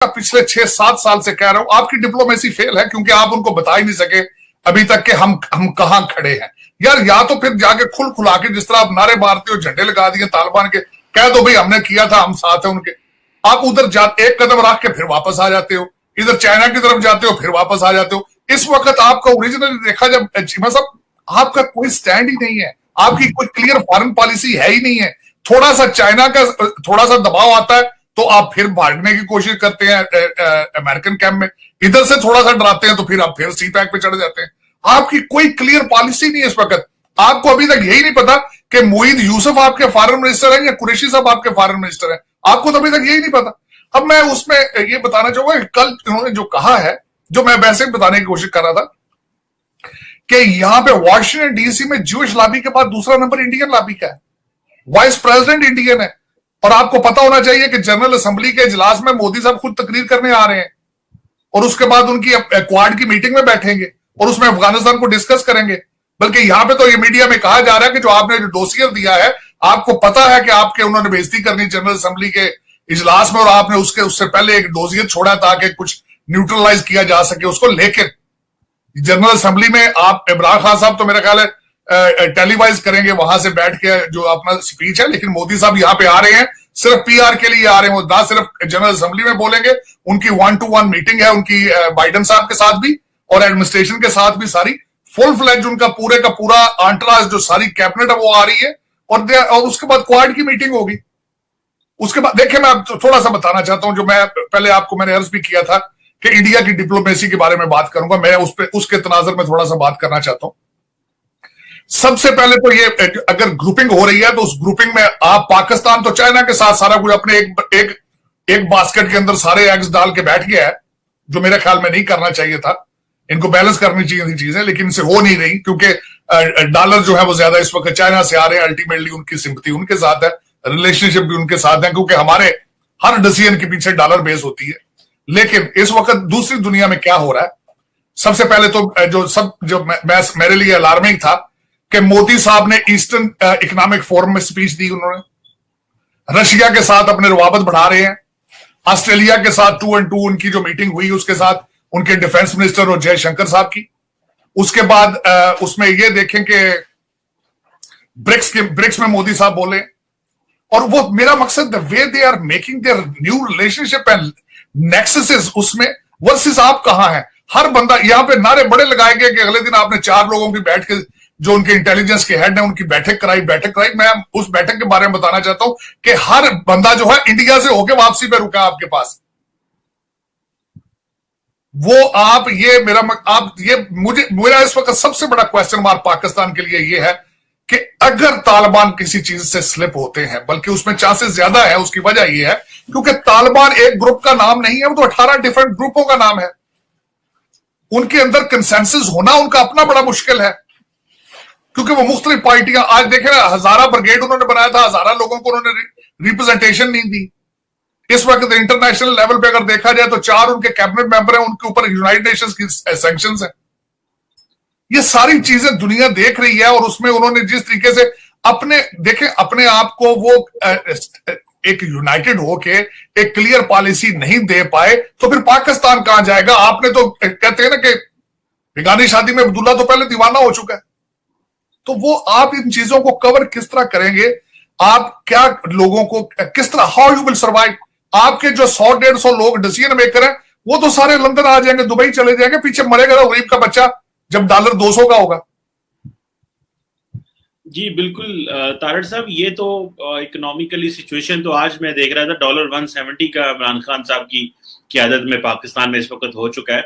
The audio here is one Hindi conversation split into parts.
पिछले 6-7 साल से कह रहा हूं, आपकी डिप्लोमेसी फेल है, क्योंकि आप उनको बता ही नहीं सके अभी तक कि हम कहां खड़े हैं। यार या तो फिर जाके खुल खुला के जिस तरह आप नारे मारते हो, झंडे लगा दिए तालिबान के, कह दो भाई हमने किया था, हम साथ हैं उनके। आप उधर एक कदम रख के फिर वापस आ जाते हो, इधर चाइना की तरफ जाते हो, फिर वापस आ जाते हो। इस वक्त आपका ओरिजिनली देखा जब मतलब आपका कोई स्टैंड ही नहीं है, आपकी कोई क्लियर फॉरेन पॉलिसी है ही नहीं है। थोड़ा सा चाइना का थोड़ा सा दबाव आता है तो आप फिर भागने की कोशिश करते हैं अमेरिकन कैंप में, इधर से थोड़ा सा डराते हैं तो फिर आप फिर सी पैक पे चढ़ जाते हैं। आपकी कोई क्लियर पॉलिसी नहीं है इस वक्त। आपको अभी तक यही नहीं पता कि मोईद यूसुफ आपके फॉरेन मिनिस्टर हैं या कुरैशी साहब आपके फॉरेन मिनिस्टर हैं, आपको तो अभी तक यही नहीं पता। अब मैं उसमें ये बताना चाहूंगा कि कल इन्होंने जो कहा है, जो मैं वैसे ही बताने की कोशिश कर रहा था कि यहां पे वॉशिंगटन डीसी में ज्यूइश लॉबी के बाद दूसरा नंबर इंडियन लॉबी का है, वाइस प्रेसिडेंट इंडियन है। और आपको पता होना चाहिए कि जनरल असेंबली के इजलास में मोदी साहब खुद तकरीर करने आ रहे हैं और उसके बाद उनकी क्वाड की मीटिंग में बैठेंगे और उसमें अफगानिस्तान को डिस्कस करेंगे। बल्कि यहां पे तो ये मीडिया में कहा जा रहा है कि जो आपने जो डोसियर दिया है, आपको पता है कि आपके उन्होंने बेइज्जती करनी जनरल असेंबली के इजलास में, और आपने उससे पहले एक डोसियर छोड़ा ताकि कुछ न्यूट्रलाइज किया जा सके उसको। लेकिन जनरल असेंबली में आप इमरान खान साहब तो मेरा ख्याल है टेलीवाइज करेंगे वहां से बैठ के जो अपना स्पीच है, लेकिन मोदी साहब यहाँ पे आ रहे हैं सिर्फ पीआर के लिए आ रहे हैं। वो ना सिर्फ जनरल असेंबली में बोलेंगे, उनकी 1-to-1 मीटिंग है उनकी बाइडेन साहब के साथ भी और एडमिनिस्ट्रेशन के साथ भी, सारी फुल फ्लैज उनका पूरे का पूरा आंट्राज जो सारी कैबिनेट है वो आ रही है। और उसके बाद क्वाड की मीटिंग होगी। उसके बाद देखिए मैं थोड़ा सा बताना चाहता हूं, जो मैं पहले आपको मैंने अर्ज भी किया था कि इंडिया की डिप्लोमेसी के बारे में बात करूंगा, मैं उसके तनाजर में थोड़ा सा बात करना चाहता हूं। सबसे पहले तो ये अगर ग्रुपिंग हो रही है तो उस ग्रुपिंग में आप पाकिस्तान तो चाइना के साथ सारा कुछ अपने एक बास्केट के अंदर सारे एग्स डाल के बैठ गया है, जो मेरे ख्याल में नहीं करना चाहिए था। इनको बैलेंस करनी चाहिए थी चीजें, लेकिन इनसे हो नहीं रही क्योंकि डॉलर जो है वो ज्यादा इस वक्त चाइना से आ रहे हैं। अल्टीमेटली उनकी सिंपथी उनके साथ है, रिलेशनशिप भी उनके साथ है, क्योंकि हमारे हर डिसीजन के पीछे डॉलर बेस होती है। लेकिन इस वक्त दूसरी दुनिया में क्या हो रहा है, सबसे पहले तो जो मेरे लिए अलार्मिंग था कि मोदी साहब ने ईस्टर्न इकोनॉमिक फोरम में स्पीच दी। उन्होंने रशिया के साथ अपने रवाबत बढ़ा रहे हैं, ऑस्ट्रेलिया के साथ 2-on-2 उनकी जो मीटिंग हुई उसके साथ उनके डिफेंस मिनिस्टर और जयशंकर साहब की। उसके बाद उसमें ये देखें कि ब्रिक्स में मोदी साहब बोले, और वो मेरा मकसद the way they are making their new relationship and nexuses उसमें वर्सेस आप कहां हैं। हर बंदा यहां पे नारे बड़े लगाए गए कि अगले दिन आपने 4 लोगों की बैठ के जो उनके इंटेलिजेंस के हेड है उनकी बैठक कराई। मैं उस बैठक के बारे में बताना चाहता हूं कि हर बंदा जो है इंडिया से होके वापसी पे रुका आपके पास। वो आप ये मेरा इस वक्त सबसे बड़ा क्वेश्चन मार्क पाकिस्तान के लिए ये है कि अगर तालिबान किसी चीज से स्लिप होते हैं, बल्कि उसमें चांसेस ज्यादा है, उसकी वजह यह है क्योंकि तालिबान एक ग्रुप का नाम नहीं है, वो तो 18 डिफरेंट ग्रुपों का नाम है। उनके अंदर कंसेंसस होना उनका अपना बड़ा मुश्किल है, क्योंकि वो मुख्तलिफ पार्टियां, आज देखें ना, हजारा ब्रिगेड उन्होंने बनाया था, हजारा लोगों को उन्होंने रिप्रेजेंटेशन नहीं दी। इस वक्त इंटरनेशनल लेवल पे अगर देखा जाए तो 4 उनके कैबिनेट मेंबर हैं, उनके ऊपर यूनाइटेड नेशंस की सैंक्शंस हैं। ये सारी चीजें दुनिया देख रही है, और उसमें उन्होंने जिस तरीके से अपने आप को वो एक यूनाइटेड होके एक क्लियर पॉलिसी नहीं दे पाए, तो फिर पाकिस्तान कहां जाएगा। आपने तो कहते हैं ना कि बेगानी शादी में अब्दुल्ला तो पहले दीवाना हो चुका है, तो वो आप इन चीजों को कवर किस तरह करेंगे, आप क्या लोगों को किस तरह, हाउ यू विल सर्वाइव। आपके जो 100-150 लोग डिसीजन मेकर हैं वो तो सारे लंदन आ जाएंगे, दुबई चले जाएंगे, पीछे मरेगा तो गरीब का बच्चा जब डॉलर 200 का होगा। जी बिल्कुल तारड़ साहब, ये तो इकोनॉमिकली सिचुएशन तो आज मैं देख रहा था डॉलर 170 का इमरान खान साहब की क़यादत में पाकिस्तान में इस वक्त हो चुका है।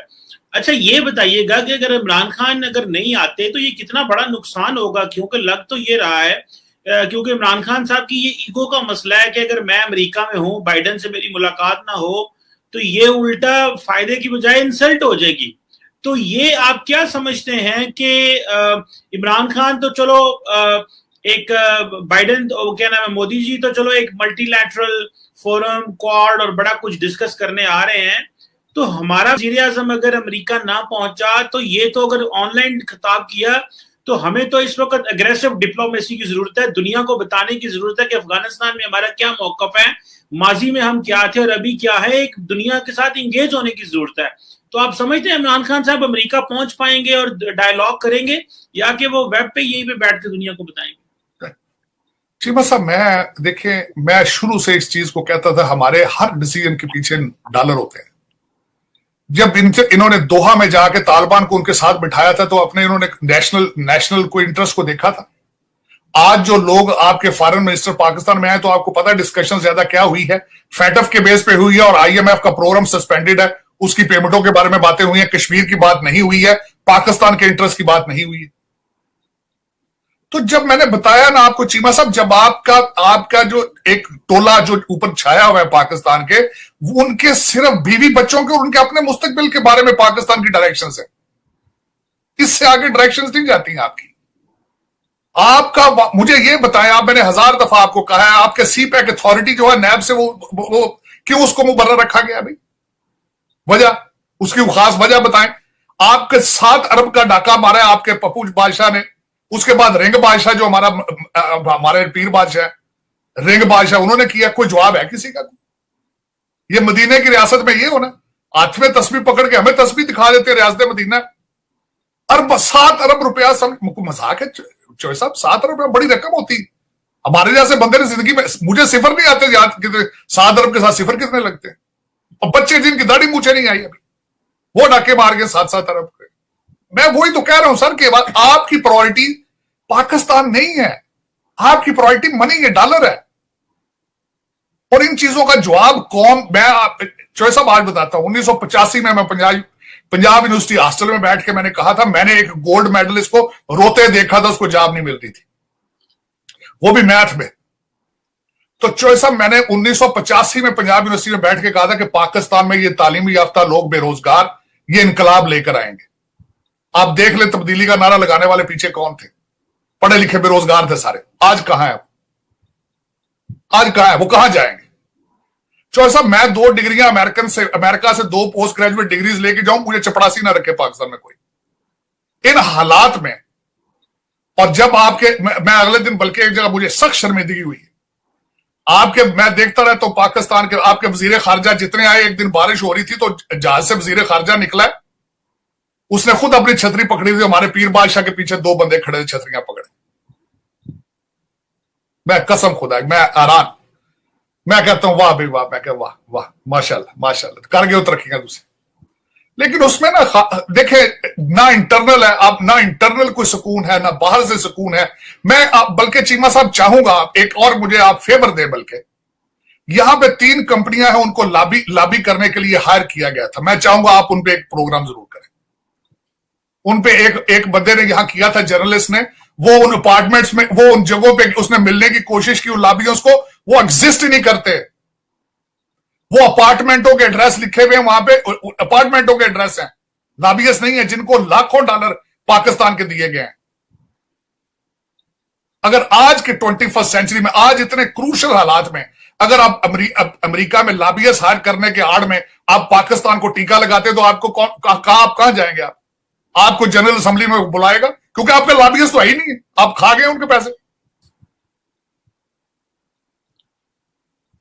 अच्छा ये बताइएगा कि अगर इमरान खान अगर नहीं आते तो ये कितना बड़ा नुकसान होगा, क्योंकि लग तो ये रहा है क्योंकि इमरान खान साहब की ये ईगो का मसला है कि अगर मैं अमेरिका में हूं, बाइडेन से मेरी मुलाकात ना हो तो ये उल्टा फायदे की बजाय इंसल्ट हो जाएगी। तो ये आप क्या समझते हैं कि इमरान खान तो चलो एक बाइडेन क्या नाम है, मोदी जी तो चलो एक मल्टीलैटरल फोरम, क्वाड और बड़ा कुछ डिस्कस करने आ रहे हैं, तो हमारा वज़ीर-ए-आज़म अगर अमेरिका ना पहुंचा तो ये तो अगर ऑनलाइन खिताब किया तो हमें तो इस वक्त अग्रेसिव डिप्लोमेसी की जरूरत है, दुनिया को बताने की जरूरत है कि अफगानिस्तान में हमारा क्या मौकफ है, माजी में हम क्या थे और अभी क्या है, एक दुनिया के साथ इंगेज होने की जरूरत है। तो आप समझते हैं इमरान खान साहब अमेरिका पहुंच पाएंगे और डायलॉग करेंगे, या कि वो वेब पे यहीं पे बैठ के दुनिया को बताएंगे? चीमा साहब, मैं शुरू से इस चीज को कहता था, हमारे हर डिसीजन के पीछे डॉलर होते हैं। जब इन्होंने दोहा में जाके तालिबान को उनके साथ बिठाया था तो अपने इन्होंने नेशनल को इंटरेस्ट को देखा था। आज जो लोग आपके फॉरेन मिनिस्टर पाकिस्तान में आए तो आपको पता है डिस्कशन ज्यादा क्या हुई है, फैटफ के बेस पे हुई है और आईएमएफ का प्रोग्राम सस्पेंडेड है, उसकी पेमेंटों के बारे में बातें हुई है, कश्मीर की बात नहीं हुई है, पाकिस्तान के इंटरेस्ट की बात नहीं हुई है। तो जब मैंने बताया ना आपको चीमा साहब, जब आपका जो एक टोला जो ऊपर छाया हुआ है पाकिस्तान के, उनके सिर्फ बीवी बच्चों के और उनके अपने मुस्तकबिल के बारे में पाकिस्तान की डायरेक्शन है, इससे आगे डायरेक्शन नहीं जाती हैं आपकी। मुझे ये बताया, मैंने 1000 दफा आपको कहा है, आपके सीपैक अथॉरिटी जो है नैब से, वो क्यों उसको मुबर्रर रखा गया भाई? वजह, उसकी खास वजह बताएं। आपके 7 अरब का डाका मारा है आपके पप्पू बादशाह ने, उसके बाद रिंग बादशाह जो हमारे पीर बादशाह, रिंग बादशाह, उन्होंने किया। कोई जवाब है किसी का? ये मदीने की रियासत में ये होना, हाथ में तस्बीह पकड़ के हमें तस्बीह दिखा देते रियासत मदीना। 7 अरब रुपया, मजाक है चौधरी साहब? 7 अरब बड़ी रकम होती। हमारे जैसे बंदे ने जिंदगी में, मुझे सिफर नहीं आते याद, 7 अरब के साथ सिफर कितने लगते हैं? और बच्चे जिनकी दाढ़ी मूछे नहीं आई अभी, वो डाके मार गए 7-7 अरब के। मैं वही तो कह रहा हूं सर, के बाद आपकी प्रायोरिटी पाकिस्तान नहीं है, आपकी प्रायोरिटी मनी है, डॉलर है। और इन चीजों का जवाब कौन? मैं चौधरी साहब आज बताता हूं, 1985 में मैं पंजाब यूनिवर्सिटी हॉस्टल में बैठ के मैंने कहा था, मैंने एक गोल्ड मेडलिस्ट को रोते देखा था, उसको जॉब नहीं मिल रही थी, वो भी मैथ में। तो चौधरी साहब, मैंने 1985 में पंजाब यूनिवर्सिटी में बैठ के कहा था कि पाकिस्तान में ये तालीमी याफ्ता लोग बेरोजगार, ये इनकलाब लेकर आएंगे। आप देख ले तब्दीली का नारा लगाने वाले पीछे कौन थे? पढ़े लिखे बेरोजगार थे सारे। आज कहां है? आज कहां है? वो कहां जाएंगे? चौधरी साहब, मैं 2 डिग्रियां अमेरिका से 2 पोस्ट ग्रेजुएट डिग्रीज लेके जाऊं, मुझे चपरासी ना रखे पाकिस्तान में कोई। इन हालात में, और जब मैं अगले दिन, बल्कि एक जगह मुझे सख्त शर्मिंदगी हुई मैं देखता रहता हूं पाकिस्तान के आपके वजीर खारजा जितने आए, एक दिन बारिश हो रही थी तो जहाज से वजीर खारजा निकला, उसने खुद अपनी छतरी पकड़ी थी, हमारे पीर बादशाह के पीछे 2 बंदे खड़े थे छतरियां पकड़े। मैं कसम खुदा, मैं हैरान, मैं कहता हूं वाह भाई वाह, मैं कह वाह वाह, माशाल्लाह माशाल्लाह, कर गए तरक्कियां दूसरी। लेकिन उसमें ना देखे, ना इंटरनल है, आप ना इंटरनल कोई सुकून है, ना बाहर से सुकून है। बल्कि चीमा साहब चाहूंगा एक और मुझे आप फेवर दे, बल्कि यहां पे 3 कंपनियां हैं, उनको लॉबी करने के लिए हायर किया गया था। मैं चाहूंगा आप उनपे एक प्रोग्राम जरूर करें। उनपे एक बंदे ने यहां किया था, जर्नलिस्ट ने, वो उन अपार्टमेंट्स में, वो उन जगहों पे उसने मिलने की कोशिश की उन लॉबियों को, वो एग्जिस्ट ही नहीं करते। वो अपार्टमेंटों के एड्रेस लिखे हुए हैं वहां पे, अपार्टमेंटों के एड्रेस हैं, लॉबियस नहीं है, जिनको लाखों डॉलर पाकिस्तान के दिए गए हैं। अगर आज के 21st सेंचुरी में, आज इतने क्रूशल हालात में, अगर आप अमेरिका में लॉबियस हायर करने के आड़ में आप पाकिस्तान को टीका लगाते तो आपको आप कहां जाएंगे? आपको जनरल असेंबली में बुलाएगा? क्योंकि आपके लॉबियस तो है ही नहीं है, आप खा गए उनके पैसे।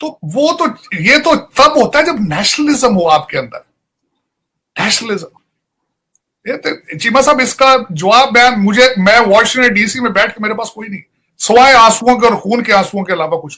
तो ये तो तब होता है जब नेशनलिज्म हो आपके अंदर, नेशनलिज्म। ये तो चीमा साहब, इसका जवाब मैं वॉशिंगटन डीसी में बैठ के, मेरे पास कोई नहीं, सिवाय आंसुओं के और खून के आंसुओं के अलावा कुछ